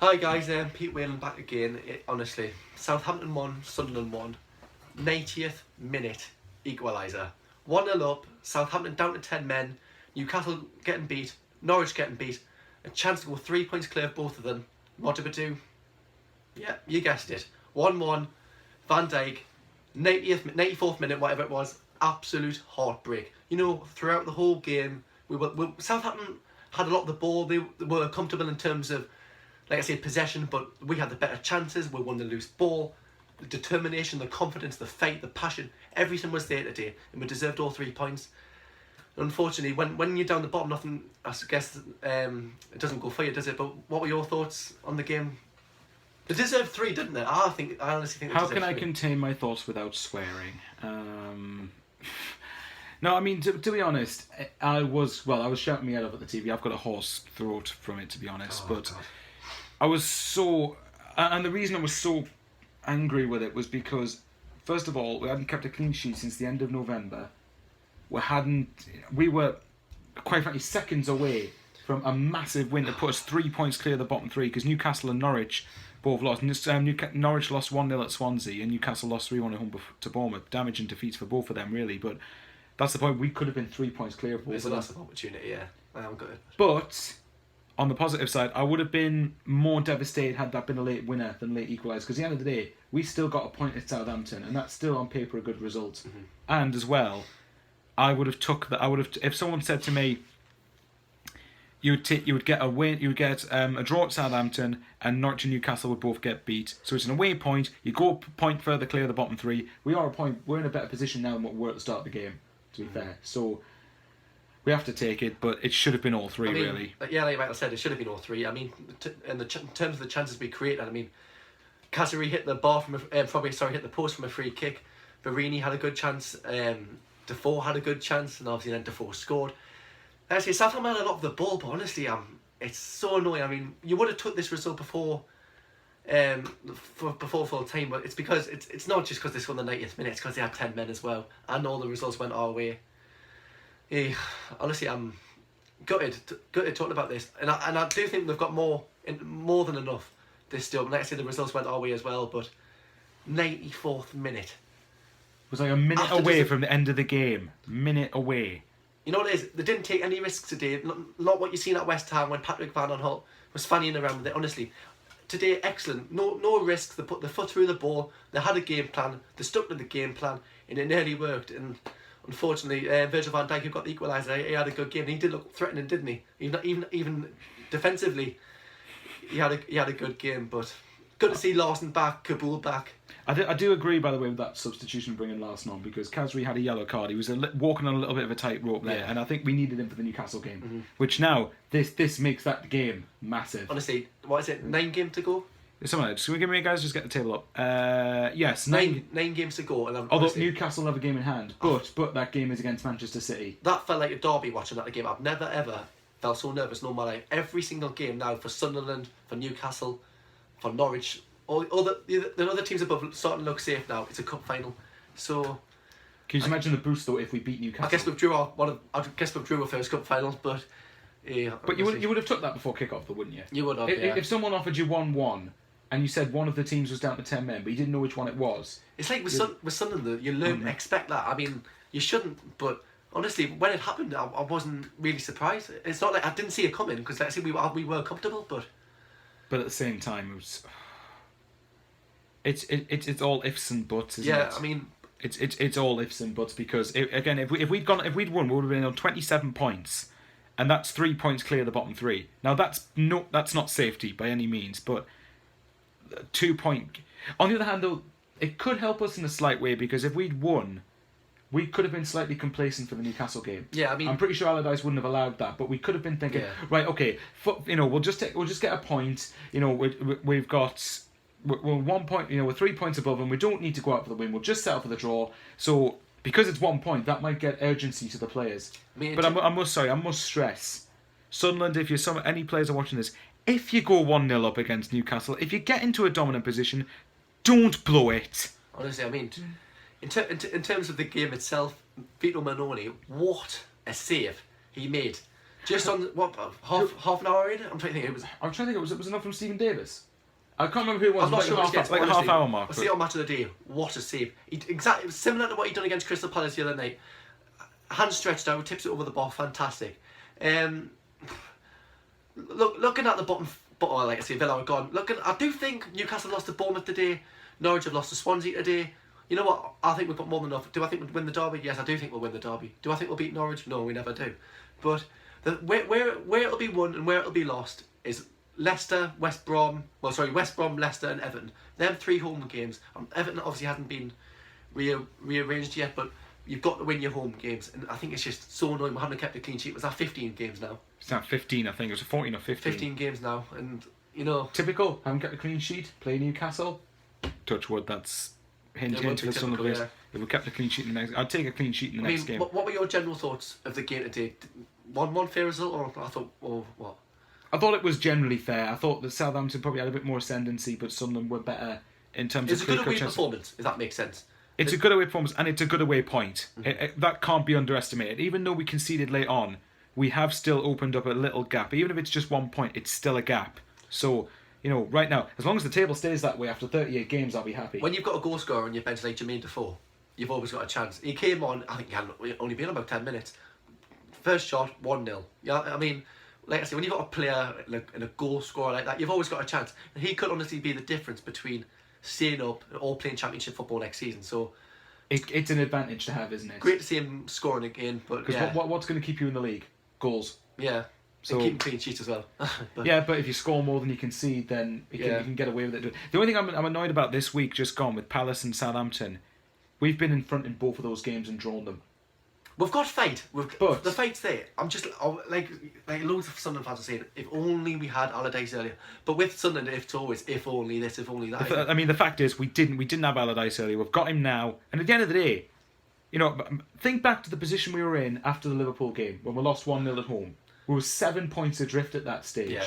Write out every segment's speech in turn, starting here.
Hi guys, Pete Whalen back again. Honestly, Southampton won, Sunderland won. 90th minute equaliser. 1-0 up, Southampton down to 10 men, Newcastle getting beat, Norwich getting beat, a chance to go 3 points clear of both of them. What did we do? Yeah, you guessed it. 1-1, Van Dijk, 94th minute, whatever it was, absolute heartbreak. You know, throughout the whole game, Southampton had a lot of the ball, they were comfortable in terms of, like I said, possession, but we had the better chances, we won the loose ball. The determination, the confidence, the fight, the passion, everything was there today, and we deserved all 3 points. Unfortunately, when you're down the bottom, nothing, I guess, it doesn't go for you, does it? But what were your thoughts on the game? They deserved 3, didn't they? I honestly think they How deserved can I 3. contain my thoughts without swearing? No, I mean, to be honest, I was shouting my head off at the TV. I've got a hoarse throat from it, to be honest. But God. I was so... And the reason I was so angry with it was because, first of all, we hadn't kept a clean sheet since the end of November. We were, quite frankly, seconds away from a massive win to put us 3 points clear of the bottom 3, because Newcastle and Norwich both lost. Norwich lost 1-0 at Swansea and Newcastle lost 3-1 at home to Bournemouth. Damaging defeats for both of them, really. But that's the point. We could have been 3 points clear of both It's of a them. massive opportunity, yeah. I am good. But on the positive side, I would have been more devastated had that been a late winner than late equaliser. Because at the end of the day, we still got a point at Southampton, and that's still on paper a good result. Mm-hmm. And as well, I would have took that. If someone said to me, you would get a win, you would get a draw at Southampton, and Norwich and Newcastle would both get beat. So it's an away point. You go a point further clear of the bottom 3. We're in a better position now than what we were at the start of the game. To be fair, so we have to take it, but it should have been all 3, really. Yeah, like Michael said, it should have been all 3. I mean, in terms of the chances we created, I mean, Cassary hit the bar hit the post from a free kick. Verini had a good chance. Defoe had a good chance, and obviously then Defoe scored. Actually, Southampton had a lot of the ball, but honestly, it's so annoying. I mean, you would have took this result before full time, but it's because it's not just because they scored in the 90th minute, it's because they had 10 men as well, and all the results went our way. Yeah, honestly, I'm gutted talking about this, and I do think they've got more than enough. This still, like I said, the results went our way as well, but 94th minute. It was like a minute away from the end of the game. Minute away. You know what it is? They didn't take any risks today. Not what you seen at West Ham when Patrick Van Aanholt was fannying around with it. Honestly, today excellent. No risks. They put the foot through the ball. They had a game plan. They stuck to the game plan, and it nearly worked. And unfortunately, Virgil van Dijk, who got the equaliser, he had a good game. And he did look threatening, didn't he? Even defensively, he had a good game. But good to see Larson back, Kabul back. I do agree, by the way, with that substitution bringing Larson on, because Kazri had a yellow card. He was walking on a little bit of a tightrope there, and I think we needed him for the Newcastle game, which now, this makes that game massive. Honestly, what is it, 9 games to go? Someone, just give me, guys, just get the table up. Yes, 9 games to go. And although Newcastle have a game in hand, but that game is against Manchester City. That felt like a derby watching that game. I've never ever felt so nervous in all my life. Every single game now for Sunderland, for Newcastle, for Norwich, all the other teams above starting to look safe now. It's a cup final, so. Can you imagine the boost though if we beat Newcastle? I guess we drew our first cup finals, but. Yeah, but you would have took that before kick-off though, wouldn't you? You would have. If someone offered you 1-1 and you said one of the teams was down to 10 men, but you didn't know which one it was. It's like with Sunderland, you learn to expect that. I mean, you shouldn't, but honestly, when it happened, I wasn't really surprised. It's not like I didn't see it coming, because like I said, we were comfortable, but. But at the same time, it was. It's all ifs and buts, isn't it? Yeah, I mean. It's all ifs and buts, because if we'd won, we would have been on 27 points, and that's 3 points clear of the bottom 3. Now that's not safety by any means, but 2 point. On the other hand, though, it could help us in a slight way, because if we'd won, we could have been slightly complacent for the Newcastle game. Yeah, I mean, I'm pretty sure Allardyce wouldn't have allowed that, but we could have been thinking, right, okay, we'll just get a point. We've got. We're 1 point, we're 3 points above them. We don't need to go out for the win. We'll just settle for the draw. So because it's 1 point, that might get urgency to the players. I must stress, Sunderland. If you're any players are watching this, if you go 1-0 up against Newcastle, if you get into a dominant position, don't blow it. Honestly, I mean, in terms of the game itself, Vito Manoni, what a save he made. Just on what half an hour in. I'm trying to think. It was enough from Stephen Davis. I can't remember who it was. I'm not sure. Like a half hour mark. I see it on Match of the Day. What a save! Exactly similar to what he done against Crystal Palace the other night. Hand stretched out, tips it over the bar. Fantastic. Looking at the bottom, like I say, Villa are gone. I do think Newcastle lost to Bournemouth today. Norwich have lost to Swansea today. You know what? I think we've got more than enough. Do I think we'll win the derby? Yes, I do think we'll win the derby. Do I think we'll beat Norwich? No, we never do. But where it'll be won and where it'll be lost is Leicester, West Brom, Leicester and Everton. Them 3 home games. Everton obviously hasn't been rearranged yet, but you've got to win your home games. And I think it's just so annoying we haven't kept a clean sheet. Was that 15 games now? It's not 15, I think. It was 14 or 15. 15 games now, and you know... Typical. Haven't kept a clean sheet. Play Newcastle. Touch wood, that's hint for the Sun of it. If we kept a clean sheet in the next... I'd take a clean sheet in the next game. What were your general thoughts of the game today? 1-1 fair result, or I thought, or what? I thought it was generally fair. I thought that Southampton probably had a bit more ascendancy, but Sunderland were better in terms of... It's a good away performance, if that makes sense. It's a good away performance, and it's a good away point. That can't be underestimated. Even though we conceded late on, we have still opened up a little gap. Even if it's just 1 point, it's still a gap. So, you know, right now, as long as the table stays that way after 38 games, I'll be happy. When you've got a goal scorer on your bench like Jermaine Defoe, you've always got a chance. He came on, I think he had only been about 10 minutes. First shot, 1-0. Yeah, I mean, like I say, when you've got a player and a goal scorer like that, you've always got a chance. And he could honestly be the difference between staying up or playing championship football next season. So it's an advantage to have, isn't it? Great to see him scoring again, but because what's going to keep you in the league? Goals. Yeah. So and keeping clean sheets as well. But if you score more than you concede, then you can get away with it. The only thing I'm annoyed about this week just gone with Palace and Southampton, we've been in front in both of those games and drawn them. We've got fight. But the fight's there. I'm just like loads of Sunderland fans are saying, if only we had Allardyce earlier. But with Sunderland, it's always if only this, if only that. I mean, the fact is we didn't have Allardyce earlier. We've got him now, and at the end of the day, you know, think back to the position we were in after the Liverpool game when we lost 1-0 at home. We were 7 points adrift at that stage. Yeah.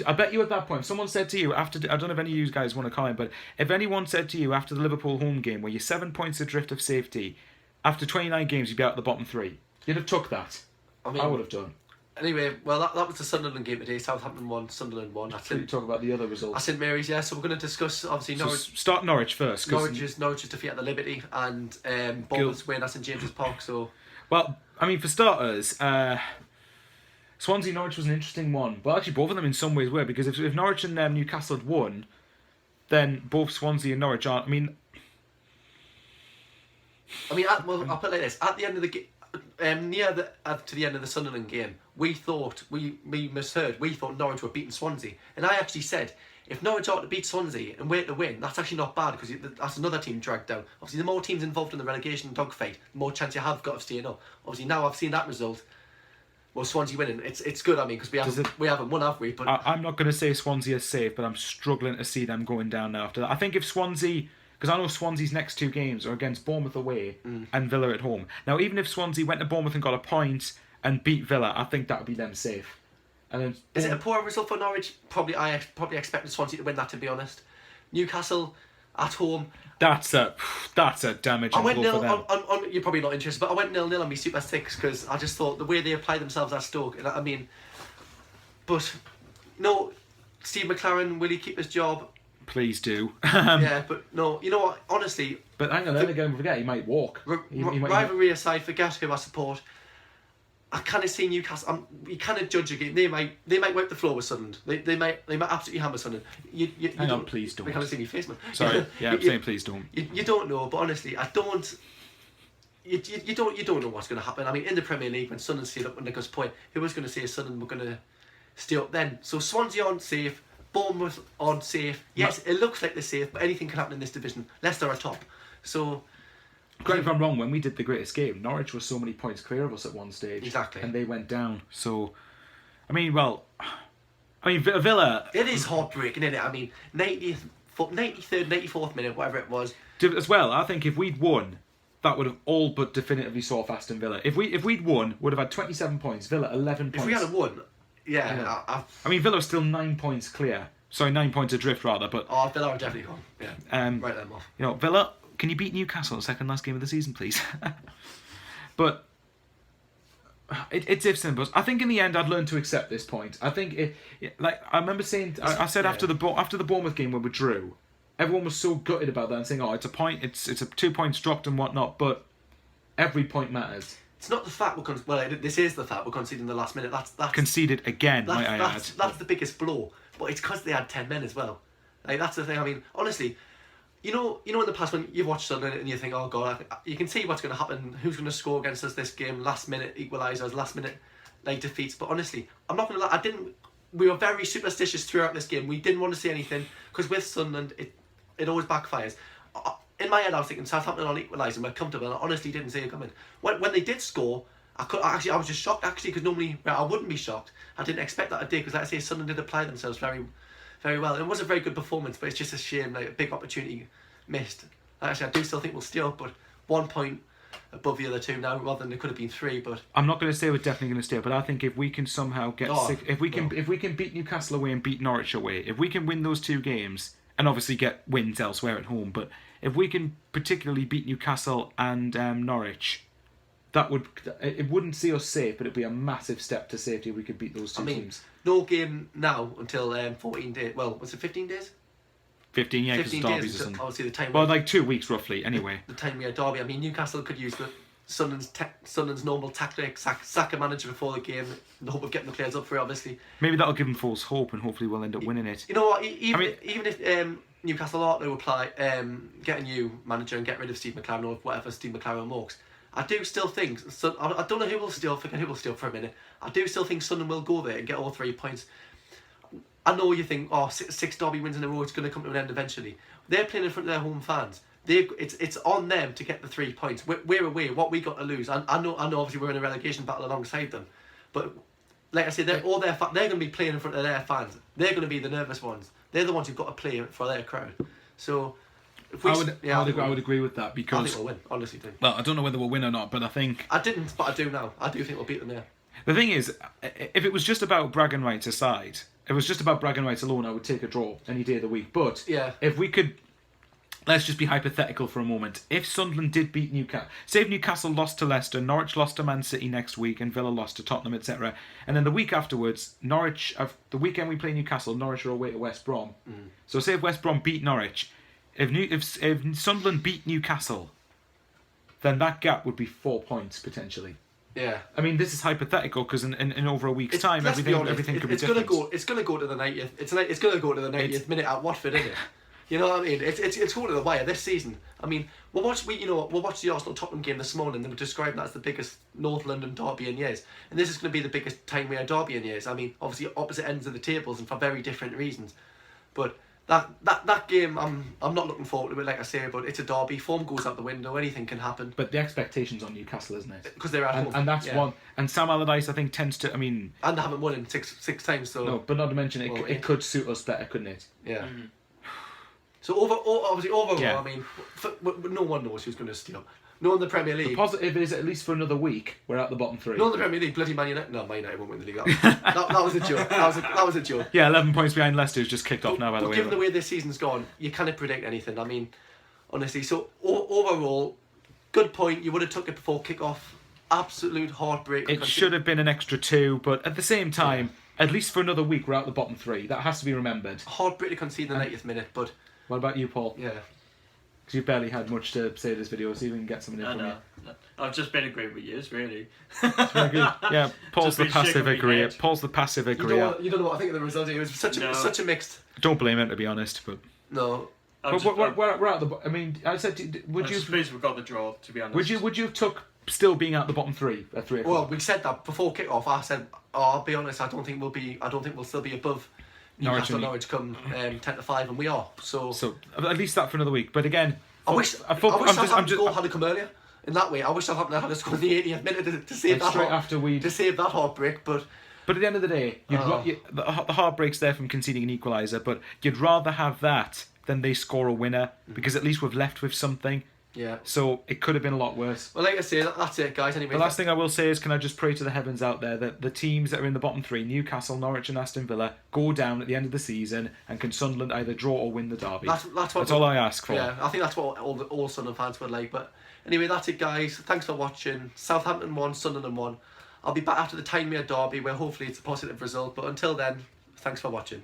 I bet you at that point, if someone said to you after, I don't know if any of you guys want to comment, but if anyone said to you after the Liverpool home game where you're 7 points adrift of safety, after 29 games you'd be out of the bottom 3, you'd have took that. I would have done. Anyway, well, that was the Sunderland game today. Southampton won, Sunderland won. Talk about the other results. At St Mary's, yeah. So we're going to discuss, obviously, Norwich. So start Norwich first. Norwich's defeat at the Liberty and Bournemouth's win at St James's Park. So, well, I mean, for starters, Swansea-Norwich was an interesting one. Well, actually, both of them in some ways were, because if Norwich and Newcastle had won, then both Swansea and Norwich aren't... I'll put it like this. At the end of the game, to the end of the Sunderland game, we misheard. We thought Norwich were beating Swansea. And I actually said, if Norwich ought to beat Swansea and wait to win, that's actually not bad, because that's another team dragged down. Obviously, the more teams involved in the relegation dogfight, the more chance you have got of staying up. Obviously, now I've seen that result. Well, Swansea winning, it's good, I mean, because we haven't won, have we? But I'm not going to say Swansea is safe, but I'm struggling to see them going down now after that. I think if Swansea... Because I know Swansea's next 2 games are against Bournemouth away and Villa at home. Now, even if Swansea went to Bournemouth and got a point and beat Villa, I think that would be them safe. And then is it a poor result for Norwich? I expected Swansea to win that, to be honest. Newcastle at home. That's a damaging blow for them. You're probably not interested, but I went 0-0 on my Super 6 because I just thought the way they applied themselves at Stoke, and I mean, but no, Steve McLaren, will he keep his job? Please do. Yeah, but no, you know what? Honestly, but hang on, then again, forget he might walk. Rivalry aside, forget who I support. I kind of see Newcastle. You kind of judge a game. They might wipe the floor with Sunderland. They might absolutely hammer Sunderland. Hang on, please don't. We can't see me face, man. Sorry, yeah, I'm saying please don't. You don't know, but honestly, I don't. You don't know what's going to happen. I mean, in the Premier League, when Sunderland stayed up, when Nicholas Point, who was going to say Sunderland were going to stay up then? So Swansea aren't safe. Bournemouth aren't safe. Yes, it looks like they're safe, but anything can happen in this division. Leicester are top. So, correct me if I'm wrong, when we did the Great Escape, Norwich was so many points clear of us at one stage. Exactly. And they went down. So, Villa... It is heartbreaking, isn't it? I mean, 93rd, 94th minute, whatever it was. As well, I think if we'd won, that would have all but definitively saw Aston Villa. If we'd won, would have had 27 points. Villa, 11 points. If we had won... Yeah. I mean, Villa are still 9 points clear. Sorry, 9 points adrift rather. But Villa are definitely gone. Yeah. Write them off. You know, Villa, can you beat Newcastle the second last game of the season, please? But It's ifs and buts. I think in the end I'd learn to accept this point. I think like I remember saying, I said after the Bournemouth game when we drew, everyone was so gutted about that and saying, "Oh, it's a point. It's a 2 points dropped and whatnot." But every point matters. It's not the fact this is the fact we're conceding the last minute. That's Conceded again. Might I add? That's the biggest blow. But it's because they had 10 men as well. Like that's the thing. I mean, honestly. You know, in the past when you've watched Sunderland and you think, oh God, you can see what's going to happen, who's going to score against us this game, last minute equalisers, last minute defeats. But honestly, I'm not going to lie, we were very superstitious throughout this game. We didn't want to see anything because with Sunderland, it always backfires. In my head, I was thinking Southampton on equalising, we're comfortable, and I honestly didn't see it coming. When they did score, I was just shocked actually because normally I wouldn't be shocked. I didn't expect that to do because, like I say, Sunderland did apply themselves very well. It was a very good performance, but it's just a shame, like a big opportunity missed. Actually, I do still think we'll steal, but 1 point above the other two now, rather than it could have been 3. But I'm not going to say we're definitely going to steal, but I think if we can somehow get if we can beat Newcastle away and beat Norwich away, if we can win those 2 games and obviously get wins elsewhere at home, but if we can particularly beat Newcastle and Norwich, it wouldn't see us safe, but it'd be a massive step to safety if we could beat those 2 teams. No game now until 14 days. Well, was it 15 days? 15, yeah, because 15 Derby's days. or something. Obviously, the time. Well, like 2 weeks roughly. Anyway, the time we had Derby. I mean, Newcastle could use the Sunderland's normal tactic, sack a manager before the game, in the hope of getting the players up for it. Obviously, maybe that'll give them false hope, and hopefully we'll end up winning it. You know what? Even if Newcastle ought to apply, get a new manager and get rid of Steve McLaren or whatever Steve McLaren walks. I do still think, I don't know who will steal, forget who will steal for a minute. I do still think Sunderland will go there and get all 3 points. I know you think, 6 Derby wins in a row, it's going to come to an end eventually. They're playing in front of their home fans. It's on them to get the 3 points. We're away, what we got to lose. I know obviously we're in a relegation battle alongside them. But like I said, they're going to be playing in front of their fans. They're going to be the nervous ones. They're the ones who've got to play for their crowd. So... I would agree with that because I think we'll win, honestly do. Well, I don't know whether we'll win or not, but I think I didn't, but I do now. I do think we'll beat them there. The thing is, if it was just about bragging rights aside, if it was just about bragging rights alone, I would take a draw any day of the week. But if we could, let's just be hypothetical for a moment. If Sunderland did beat Newcastle, say if Newcastle lost to Leicester, Norwich lost to Man City next week, and Villa lost to Tottenham, etc., and then the week afterwards, the weekend we play Newcastle, Norwich are away to West Brom. So say if West Brom beat Norwich. If Sunderland beat Newcastle, then that gap would be 4 points potentially. Yeah. I mean, this is hypothetical because in over a week's time, everything could be different. It's going to go to the 90th. It's going to go to the 90th minute at Watford, isn't it? You know what I mean? It's going to the wire this season. I mean, we'll watch the Arsenal Tottenham game this morning. They were describing that as the biggest North London derby in years, and this is going to be the biggest Tyne-Wear derby in years. I mean, obviously opposite ends of the tables and for very different reasons, but. That game, I'm not looking forward to it, like I say, but it's a derby. Form goes out the window. Anything can happen. But the expectation's on Newcastle, isn't it? Because they're at home, and that's one. And Sam Allardyce, I think, tends to. I mean, and they haven't won in six times. So no, but not to mention it could suit us better, couldn't it? Yeah. Mm-hmm. So overall, yeah. I mean, no one knows who's going to steal. No in the Premier League. The positive is at least for another week we're at the bottom 3. No in the Premier League, bloody Man United. No, Man United won't win the league. That was a joke. That was a joke. Yeah, 11 points behind Leicester, who's just kicked off now. By the way, given the way this season's gone, you can't predict anything. I mean, honestly. So overall, good point. You would have took it before kick-off. Absolute heartbreak. It should have been an extra 2, but at the same time, at least for another week we're at the bottom 3. That has to be remembered. Heartbreak to concede in the 90th minute, but. What about you, Paul? Yeah. Because you've barely had much to say this video, so you can get something in from you. No. I've just been agreeing with yours, really. Yeah, Paul's the passive agreeer. Paul's the passive agreeer. You don't know what I think of the result. It was such a mixed. Don't blame him, to be honest, but. No. We're at the. I mean, I said, would you? Please, we got the draw. To be honest. Would you have took still being at the bottom 3 at 3 o'clock? Well, we said that before kick-off. I said, I'll be honest. I don't think we'll still be above. Norwich come 10-5, and we are. So at least that for another week. But again, I wish Southampton's goal had come earlier. In that way, I wish Southampton had scored in the 80th minute to save that save that heartbreak. But at the end of the day, the heartbreak's there from conceding an equaliser. But you'd rather have that than they score a winner because at least we've left with something. Yeah. So it could have been a lot worse. Well, like I say, that's it, guys. Anyway, the last thing I will say is, can I just pray to the heavens out there that the teams that are in the bottom 3, Newcastle, Norwich, and Aston Villa, go down at the end of the season, and can Sunderland either draw or win the derby? That's all I ask for. Yeah, I think that's what all Sunderland fans would like. But anyway, that's it, guys. Thanks for watching. Southampton won, Sunderland won. I'll be back after the Tynemere derby where hopefully it's a positive result. But until then, thanks for watching.